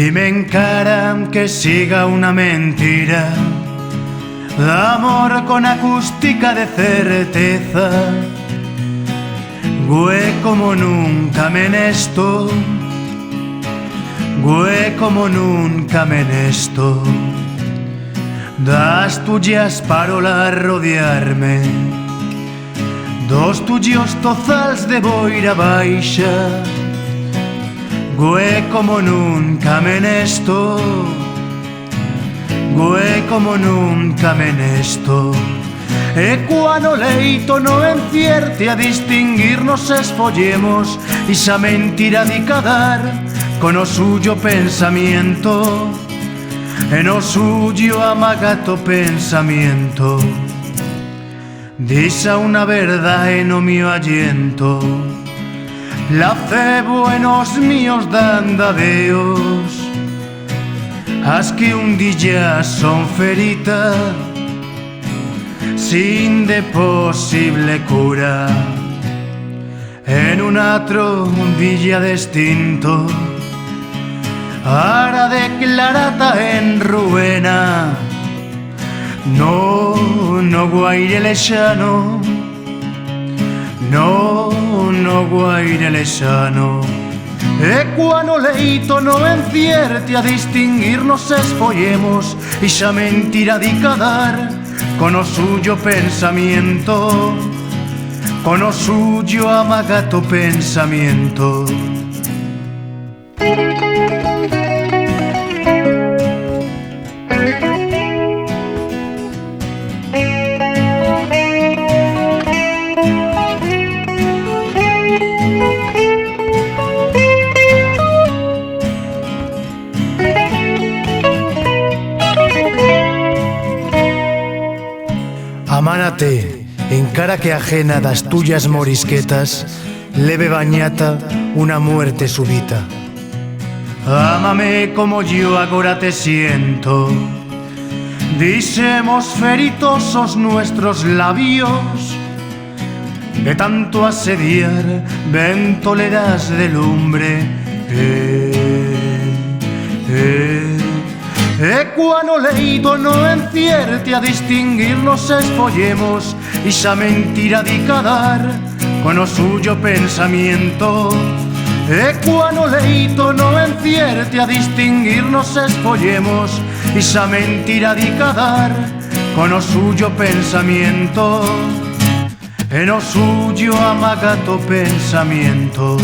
I m'encara que siga una mentira d'amor con acústica de certeza. Güey, como nunca me esto, güey, como nunca me esto. Das tuyas parolas rodearme, dos tuyos tozals de boira baixa. Güey, como nunca me esto, güey, como nunca me esto. E cuando leito no encierte a distinguirnos esfollemos y esa mentira di cadar con o suyo pensamiento, en o suyo amagato pensamiento. Disa una verdad en o mío aliento, la cebo en os míos dandadeos, as que un día son ferita sin de posible cura. En un atro día distinto, ara declarata en ruena. No guaire lexano, no guaire lexano. E cuando leito no encierte a distinguirnos esfollemos y xa mentira di cadar con o suyo pensamiento, con o suyo amagato pensamiento. Amánate, encara que ajena das tuyas morisquetas, leve bañata una muerte súbita. Ámame como yo agora te siento, disemos feritosos nuestros labios, de tanto asediar ben toleras de lumbre. E cuando leito no encierte a distinguirnos esfollemos y xa mentira di cadar con o suyo pensamiento. E cuando leito no encierte a distinguirnos esfollemos y xa mentira di cadar con o suyo pensamiento, en o suyo amagato pensamiento.